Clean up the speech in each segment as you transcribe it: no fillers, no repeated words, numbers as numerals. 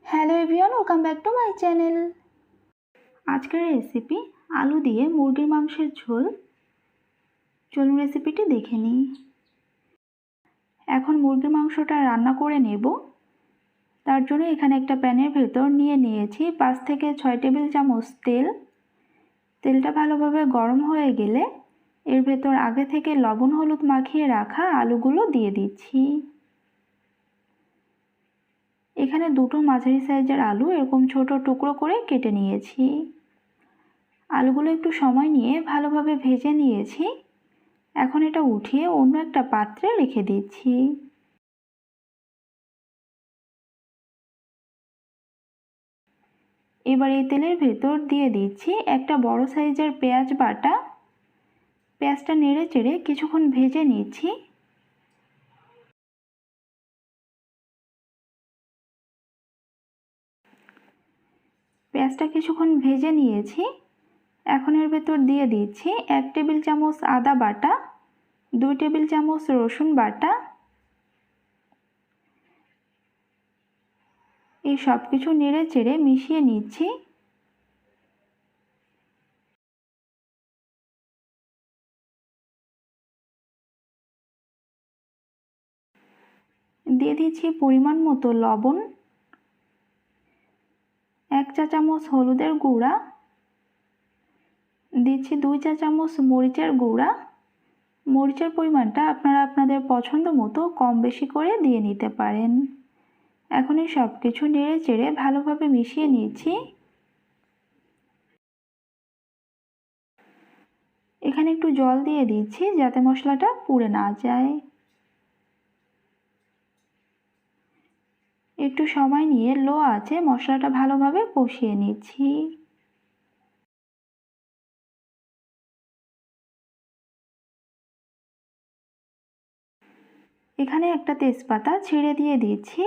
Hello everyone, welcome back to my channel. আজকের recipe আলু দিয়ে মুরগির মাংসের ঝোল। চলুন রেসিপিটি দেখে নিই। এখন মুরগির মাংসটা রান্না করে নেব। তার জন্য এখানে একটা প্যানের ভেতর নিয়ে নিয়েছি 5 থেকে 6 টেবিল চামচ তেল। তেলটা ভালোভাবে গরম হয়ে গেলে এর ভেতর আগে থেকে লবণ হলুদ মাখিয়ে রাখা আলুগুলো দিয়ে দিচ্ছি। এখানে দুটো মাঝারি সাইজের আলু এরকম ছোট টুকরো করে কেটে নিয়েছি। আলুগুলো একটু সময় নিয়ে ভালোভাবে ভেজে নিয়েছি। এখন এটা উঠিয়ে অন্য একটা পাত্রে রেখে দিচ্ছি। এবার এই তেলের ভেতর দিয়ে দিচ্ছি একটা বড় সাইজের পেঁয়াজ বাটা। পেঁয়াজটা নেড়ে চেড়ে কিছুক্ষণ ভেজে নিচ্ছি। পেঁয়াজটা কিছুক্ষণ ভেজে নিয়েছি। এখন এর ভেতর দিয়ে দিচ্ছি 1 টেবিল চামচ আদা বাটা, 2 টেবিল চামচ রসুন বাটা। এই সব কিছু নেড়ে চেড়ে মিশিয়ে নিচ্ছি। দিয়ে দিচ্ছি পরিমাণ মতো লবণ, 1 চা চামচ হলুদের গুঁড়া, দিচ্ছি 2 চা চামচ মরিচের গুঁড়া। মরিচের পরিমাণটা আপনারা আপনাদের পছন্দ মতো কম বেশি করে দিয়ে নিতে পারেন। এখন এই সব কিছু নেড়ে চেড়ে ভালোভাবে মিশিয়ে নিচ্ছি। এখানে একটু জল দিয়ে দিচ্ছি যাতে মশলাটা পুড়ে না যায়। একটু সময় নিয়ে লো আঁচে মশলাটা ভালোভাবে কষিয়ে নিচ্ছি। এখানে একটা তেজপাতা ছিঁড়ে দিয়ে দিচ্ছি।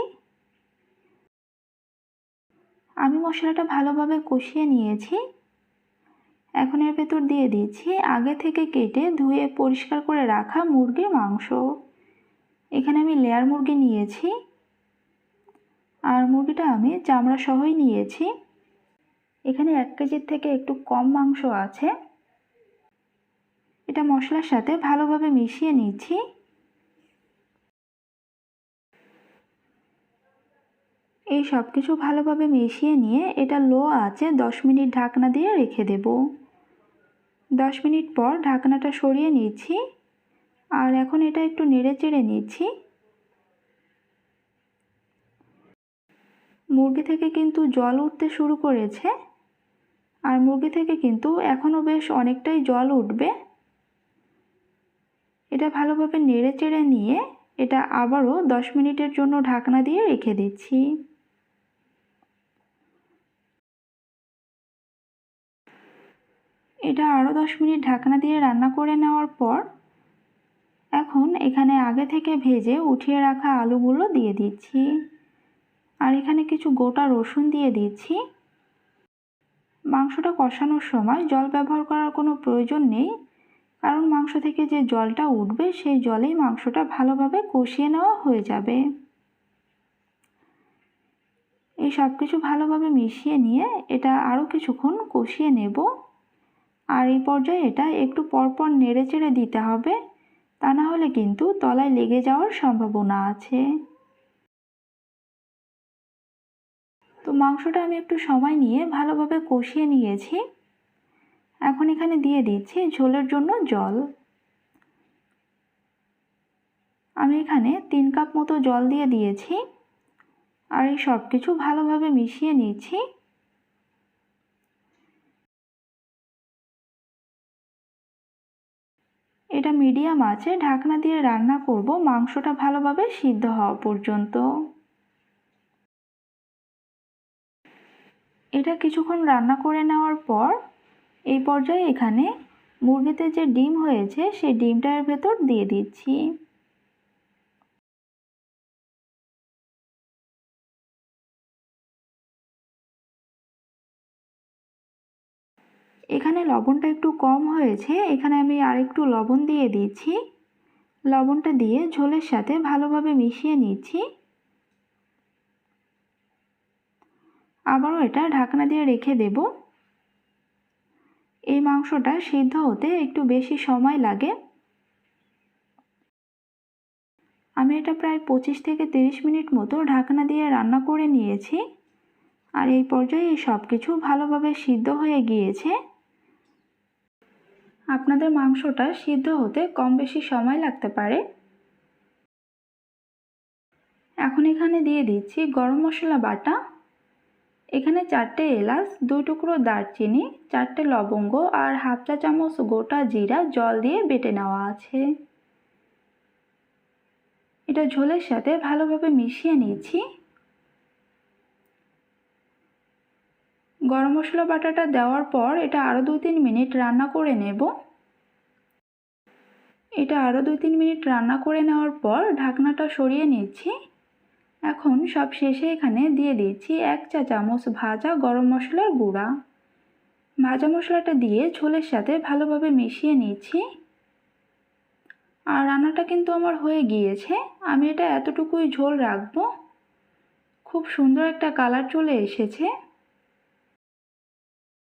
আমি মশলাটা ভালোভাবে কষিয়ে নিয়েছি। এখন এর ভেতর দিয়ে দিচ্ছি আগে থেকে কেটে ধুয়ে পরিষ্কার করে রাখা মুরগির মাংস। এখানে আমি লেয়ার মুরগি নিয়েছি, আর মুরগিটা আমি চামড়া সহই নিয়েছি। এখানে 1 কেজির থেকে একটু কম মাংস আছে। এটা মশলার সাথে ভালোভাবে মিশিয়ে নিচ্ছি। এই সব কিছু ভালোভাবে মিশিয়ে নিয়ে এটা লো আঁচে 10 মিনিট ঢাকনা দিয়ে রেখে দেব। 10 মিনিট পর ঢাকনাটা সরিয়ে নিচ্ছি, আর এখন এটা একটু নেড়ে চেড়ে নিচ্ছি। মুরগি থেকে কিন্তু জল উঠতে শুরু করেছে, আর মুরগি থেকে কিন্তু এখনও বেশ অনেকটাই জল উঠবে। এটা ভালোভাবে নেড়ে চেড়ে নিয়ে এটা আবারও 10 মিনিটের জন্য ঢাকনা দিয়ে রেখে দিচ্ছি। এটা আরও 10 মিনিট ঢাকনা দিয়ে রান্না করে নেওয়ার পর এখন এখানে আগে থেকে ভেজে উঠিয়ে রাখা আলুগুলো দিয়ে দিচ্ছি, আর এখানে কিছু গোটা রসুন দিয়ে দিচ্ছি। মাংসটা কষানোর সময় জল ব্যবহার করার কোনো প্রয়োজন নেই, কারণ মাংস থেকে যে জলটা উঠবে সেই জলেই মাংসটা ভালোভাবে কষিয়ে নেওয়া হয়ে যাবে। এই সব কিছু ভালোভাবে মিশিয়ে নিয়ে এটা আরও কিছুক্ষণ কষিয়ে নেব। আর এই পর্যায়ে এটা একটু পরপর নেড়ে চেড়ে দিতে হবে, তা না হলে কিন্তু তলায় লেগে যাওয়ার সম্ভাবনা আছে। তো মাংসটা আমি একটু সময় নিয়ে ভালোভাবে কষিয়ে নিয়েছি। এখন এখানে দিয়ে দিচ্ছি ঝোলের জন্য জল। আমি এখানে 3 কাপ মতো জল দিয়ে দিয়েছি, আর এই সব কিছু ভালোভাবে মিশিয়ে নিচ্ছি। এটা মিডিয়াম আঁচে ঢাকনা দিয়ে রান্না করব মাংসটা ভালোভাবে সিদ্ধ হওয়া পর্যন্ত। এটা কিছুক্ষণ রান্না করে নেওয়ার পর এই পর্যায়ে এখানে মুরগিতে যে ডিম হয়েছে সেই ডিমটা এর ভেতর দিয়ে দিচ্ছি। এখানে লবণটা একটু কম হয়েছে, এখানে আমি আরেকটু লবণ দিয়ে দিচ্ছি। লবণটা দিয়ে ঝোলের সাথে ভালোভাবে মিশিয়ে নিচ্ছি। আবারও এটা ঢাকনা দিয়ে রেখে দেব। এই মাংসটা সিদ্ধ হতে একটু বেশি সময় লাগে। আমি এটা প্রায় 25 থেকে 30 মিনিট মতো ঢাকনা দিয়ে রান্না করে নিয়েছি। আর এই পর্যায়ে সব কিছু ভালোভাবে সিদ্ধ হয়ে গিয়েছে। আপনাদের মাংসটা সিদ্ধ হতে কম বেশি সময় লাগতে পারে। এখন এখানে দিয়ে দিচ্ছি গরম মশলা বাটা। এখানে 4টে এলাচ, 2 টুকরো দারচিনি, 4টে লবঙ্গ আর হাফ চা চামচ গোটা জিরা জল দিয়ে বেটে নেওয়া আছে। এটা ঝোলের সাথে ভালোভাবে মিশিয়ে নিয়েছি। গরম মশলা বাটাটা দেওয়ার পর এটা আরও 2-3 মিনিট রান্না করে নেব। এটা আরও 2-3 মিনিট রান্না করে নেওয়ার পর ঢাকনাটা সরিয়ে নিচ্ছি। এখন সব শেষে এখানে দিয়ে দিচ্ছি 1 চা চামচ ভাজা গরম মশলার গুঁড়া। ভাজা মশলাটা দিয়ে ঝোলের সাথে ভালোভাবে মিশিয়ে নিচ্ছি। আর রান্নাটা কিন্তু আমার হয়ে গিয়েছে। আমি এটা এতটুকুই ঝোল রাখবো। খুব সুন্দর একটা কালার চলে এসেছে।